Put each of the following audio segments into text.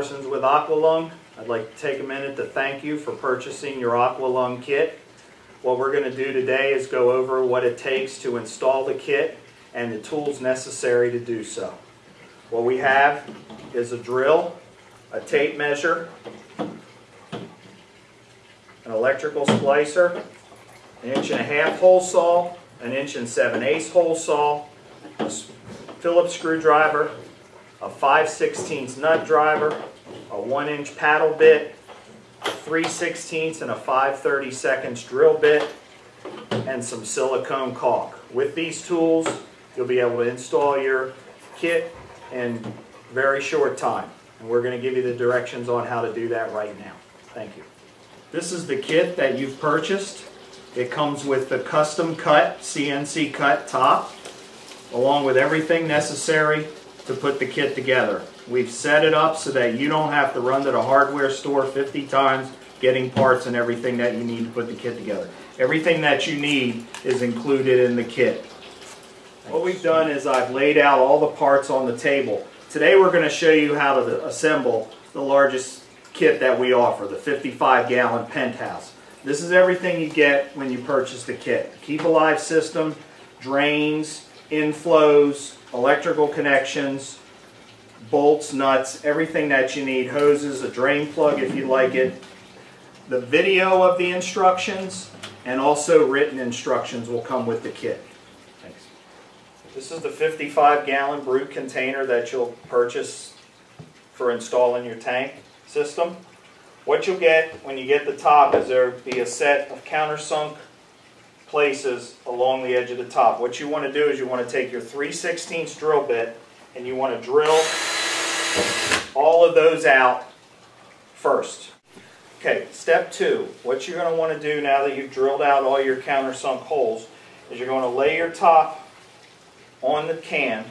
Morrison's with Aqua Lung. I'd like to take a minute to thank you for purchasing your Aqua Lung kit. What we're going to do today is go over what it takes to install the kit and the tools necessary to do so. What we have is a drill, a tape measure, an electrical splicer, an 1.5" hole saw, an 1 7/8" hole saw, a Phillips screwdriver, a 5/16 nut driver, a 1" paddle bit, a 3/16 and a 5/32 drill bit, and some silicone caulk. With these tools, you'll be able to install your kit in a very short time. And we're going to give you the directions on how to do that right now. Thank you. This is the kit that you've purchased. It comes with the custom cut, CNC cut top, along with everything necessary to put the kit together. We've set it up so that you don't have to run to the hardware store 50 times getting parts and everything that you need to put the kit together. Everything that you need is included in the kit. What we've done is I've laid out all the parts on the table. Today we're going to show you how to assemble the largest kit that we offer, the 55-gallon penthouse. This is everything you get when you purchase the kit. Keep alive system, drains, inflows, electrical connections, bolts, nuts, everything that you need, hoses, a drain plug if you like it. The video of the instructions and also written instructions will come with the kit. Thanks. This is the 55-gallon brute container that you'll purchase for installing your tank system. What you'll get when you get the top is there'll be a set of countersunk places along the edge of the top. What you want to do is you want to take your 3/16 drill bit and you want to drill all of those out first. Okay, step 2. What you're going to want to do now that you've drilled out all your countersunk holes is you're going to lay your top on the can,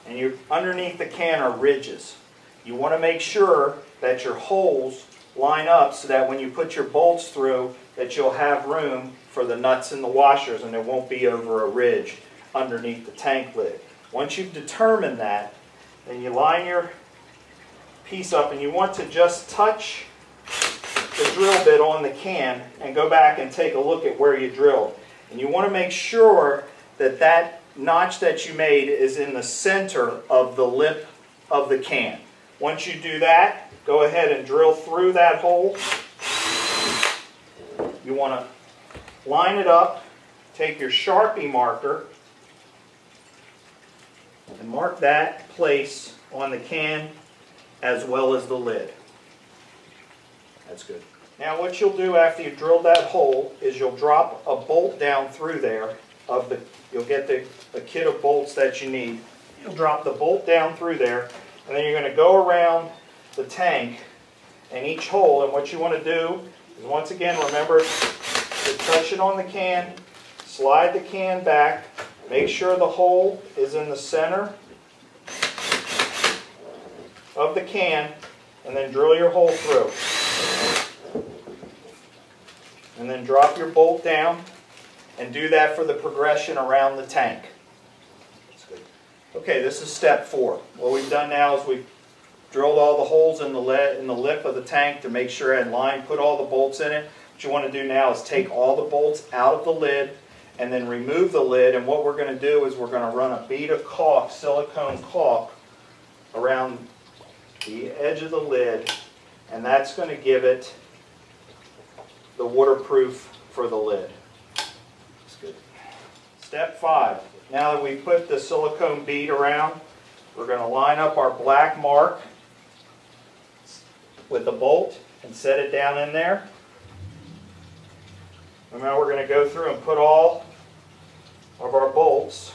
and underneath the can are ridges. You want to make sure that your holes line up so that when you put your bolts through that you'll have room for the nuts and the washers and it won't be over a ridge underneath the tank lid. Once you've determined that, then you line your piece up and you want to just touch the drill bit on the can and go back and take a look at where you drilled. And you want to make sure that that notch that you made is in the center of the lip of the can. Once you do that, go ahead and drill through that hole. You want to line it up, take your Sharpie marker, and mark that place on the can as well as the lid. That's good. Now what you'll do after you've drilled that hole is you'll drop a bolt down through there. You'll get the kit of bolts that you need. You'll drop the bolt down through there, and then you're going to go around the tank and each hole, and what you want to do is once again remember to touch it on the can, slide the can back, make sure the hole is in the center of the can, and then drill your hole through. And then drop your bolt down and do that for the progression around the tank. That's good. Okay, this is step 4. What we've done now is we've drilled all the holes in the lip of the tank to make sure and put all the bolts in it. What you want to do now is take all the bolts out of the lid and then remove the lid, and what we're going to do is we're going to run a bead of caulk, silicone caulk, around the edge of the lid, and that's going to give it the waterproof for the lid. That's good. Step 5. Now that we've put the silicone bead around, we're going to line up our black mark with the bolt and set it down in there. And now we're going to go through and put all of our bolts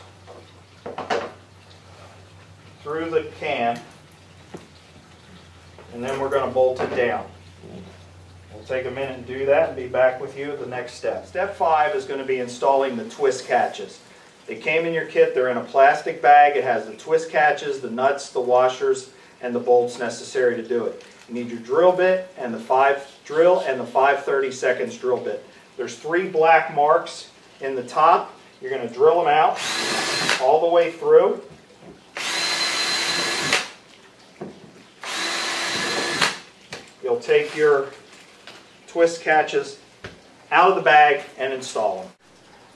through the can, and then we're going to bolt it down. We'll take a minute and do that and be back with you at the next step. Step 5 is going to be installing the twist catches. They came in your kit. They're in a plastic bag. It has the twist catches, the nuts, the washers, and the bolts necessary to do it. You need your drill bit and the 5/32 drill bit. There's 3 black marks in the top. You're going to drill them out all the way through. you'll take your twist catches out of the bag and install them.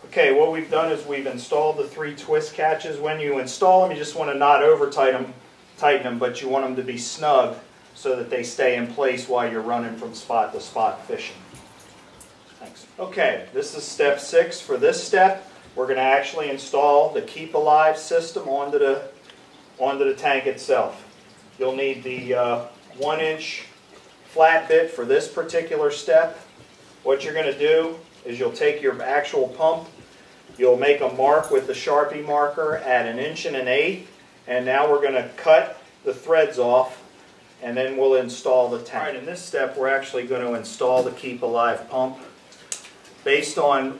Okay, what we've done is we've installed the 3 twist catches. When you install them, you just want to not over tighten them, but you want them to be snug so that they stay in place while you're running from spot to spot fishing. Thanks. Okay, this is step 6. For this step, we're going to actually install the Keep Alive system onto the tank itself. You'll need the 1-inch flat bit for this particular step. What you're going to do is you'll take your actual pump, you'll make a mark with the Sharpie marker at 1 1/8 inches, and now we're going to cut the threads off and then we'll install the tank. Alright, in this step we're actually going to install the Keep Alive pump. Based on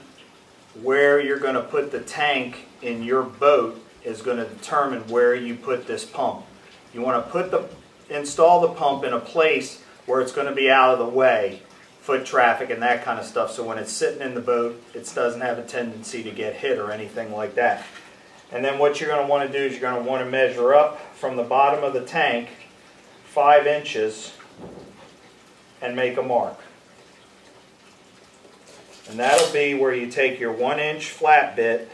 where you're going to put the tank in your boat is going to determine where you put this pump. You want to install the pump in a place where it's going to be out of the way, foot traffic and that kind of stuff, so when it's sitting in the boat it doesn't have a tendency to get hit or anything like that. And then what you're going to want to do is you're going to want to measure up from the bottom of the tank 5 inches and make a mark. And that'll be where you take your 1-inch flat bit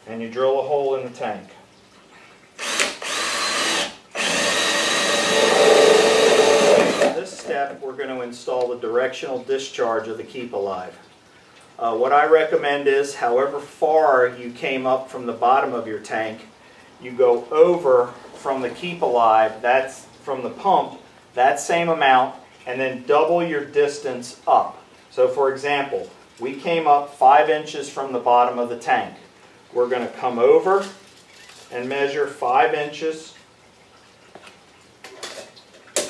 and you drill a hole in the tank. Step, we're going to install the directional discharge of the Keep Alive. What I recommend is, however far you came up from the bottom of your tank, you go over from the Keep Alive, that's from the pump, that same amount, and then double your distance up. So for example, we came up 5 inches from the bottom of the tank. We're going to come over and measure 5 inches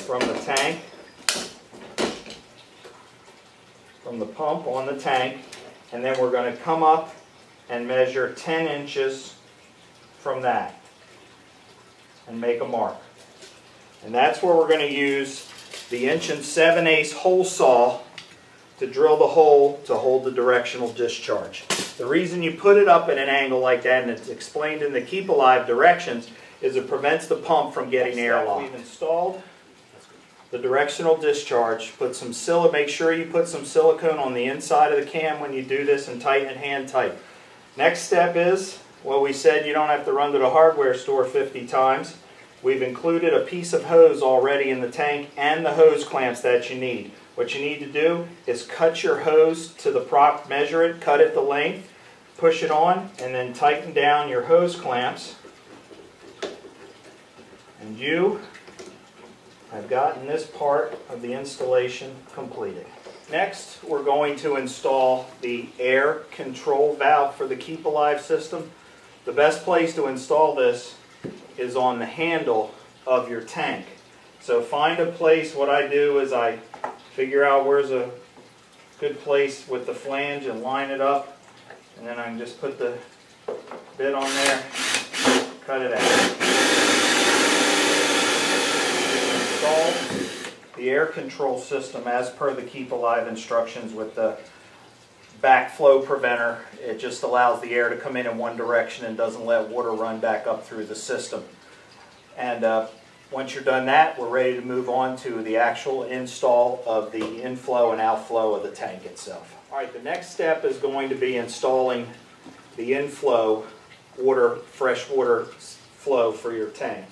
from the tank, from the pump on the tank, and then we're going to come up and measure 10 inches from that and make a mark. And that's where we're going to use the 1 7/8" hole saw to drill the hole to hold the directional discharge. The reason you put it up at an angle like that, and it's explained in the Keep Alive directions, is it prevents the pump from getting airlocked. We've installed the directional discharge. Make sure you put some silicone on the inside of the cam when you do this and tighten it hand tight. Next step is, well, we said you don't have to run to the hardware store 50 times. We've included a piece of hose already in the tank and the hose clamps that you need. What you need to do is cut your hose to the measure it, cut it the length, push it on, and then tighten down your hose clamps. And I've gotten this part of the installation completed. Next, we're going to install the air control valve for the Keep Alive system. The best place to install this is on the handle of your tank. So find a place. What I do is I figure out where's a good place with the flange and line it up, and then I can just put the bit on there, cut it out. The air control system as per the Keep Alive instructions with the backflow preventer. It just allows the air to come in one direction and doesn't let water run back up through the system. And once you're done that, we're ready to move on to the actual install of the inflow and outflow of the tank itself. Alright, the next step is going to be installing the inflow fresh water flow for your tank.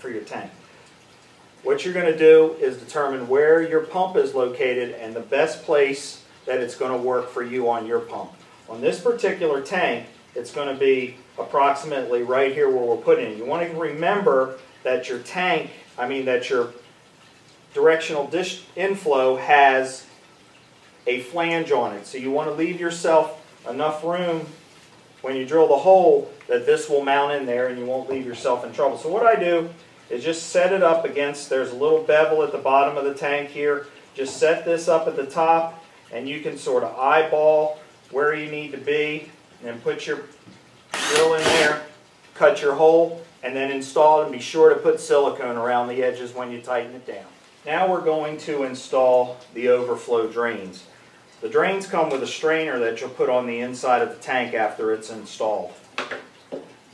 What you're going to do is determine where your pump is located and the best place that it's going to work for you on your pump. On this particular tank, it's going to be approximately right here where we're putting it. You want to remember that your your directional dish inflow has a flange on it. So you want to leave yourself enough room when you drill the hole that this will mount in there and you won't leave yourself in trouble. So what I do is just set it up against, there's a little bevel at the bottom of the tank here. Just set this up at the top and you can sort of eyeball where you need to be and put your drill in there, cut your hole, and then install it, and be sure to put silicone around the edges when you tighten it down. Now we're going to install the overflow drains. The drains come with a strainer that you'll put on the inside of the tank after it's installed.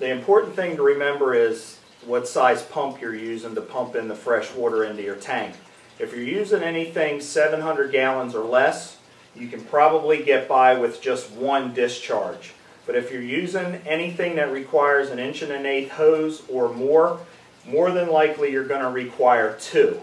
The important thing to remember is what size pump you're using to pump in the fresh water into your tank. If you're using anything 700 gallons or less, you can probably get by with just one discharge. But if you're using anything that requires an 1 1/8 hose or more than likely you're going to require two.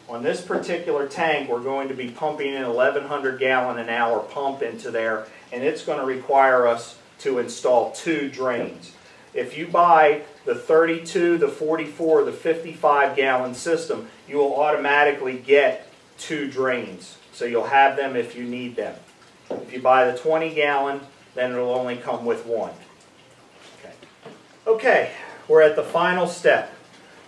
On this particular tank, we're going to be pumping in 1,100 gallon an hour pump into there, and it's going to require us to install two drains. If you buy the 32, the 44, the 55 gallon system, you will automatically get two drains. So you'll have them if you need them. If you buy the 20 gallon, then it'll only come with one. Okay, we're at the final step.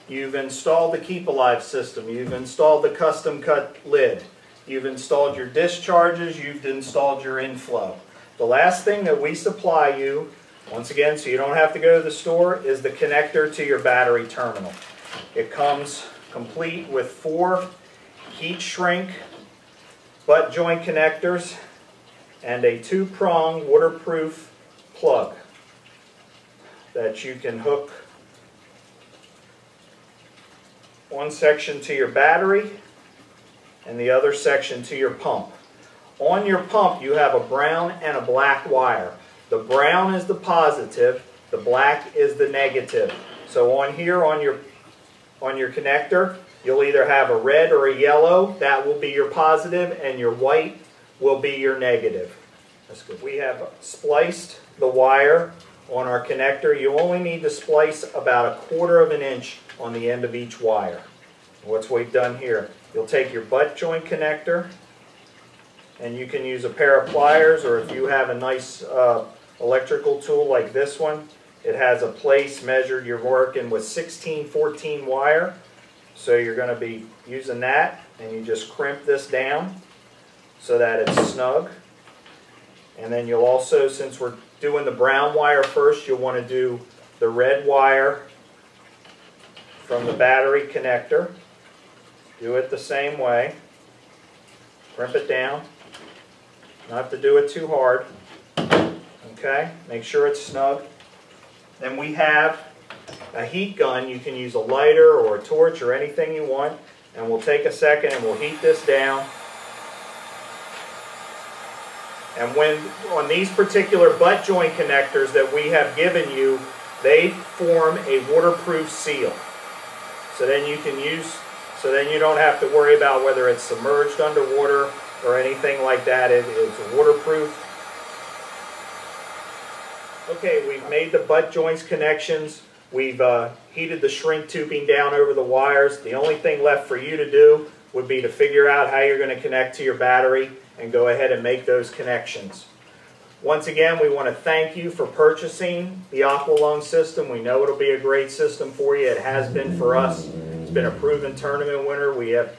You've installed the Keep Alive system. You've installed the custom cut lid. You've installed your discharges. You've installed your inflow. The last thing that we supply you, once again, so you don't have to go to the store, is the connector to your battery terminal. It comes complete with 4 heat shrink butt joint connectors and a 2-prong waterproof plug that you can hook one section to your battery and the other section to your pump. On your pump you have a brown and a black wire. The brown is the positive, the black is the negative. So on here on your connector, you'll either have a red or a yellow. That will be your positive, and your white will be your negative. That's good. We have spliced the wire on our connector. You only need to splice about 1/4 of an inch on the end of each wire. What's we've done here, you'll take your butt joint connector, and you can use a pair of pliers, or if you have a nice electrical tool like this one, it has a place measured. You're working with 16-14 wire, so you're going to be using that, and you just crimp this down so that it's snug. And then you'll also, since we're doing the brown wire first, you'll want to do the red wire from the battery connector. Do it the same way. Crimp it down. Not have to do it too hard. Okay, make sure it's snug. Then we have a heat gun. You can use a lighter or a torch or anything you want, and we'll take a second and we'll heat this down. And when on these particular butt joint connectors that we have given you, they form a waterproof seal. So then you can use, so then you don't have to worry about whether it's submerged underwater or anything like that. It's waterproof. Okay, we've made the butt joints connections. We've heated the shrink tubing down over the wires. The only thing left for you to do would be to figure out how you're going to connect to your battery and go ahead and make those connections. Once again, we want to thank you for purchasing the Aqua Lung system. We know it'll be a great system for you. It has been for us. It's been a proven tournament winner. We have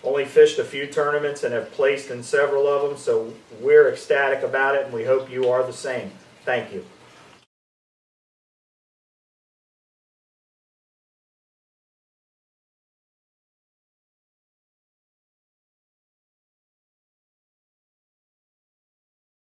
only fished a few tournaments and have placed in several of them, so we're ecstatic about it, and we hope you are the same. Thank you.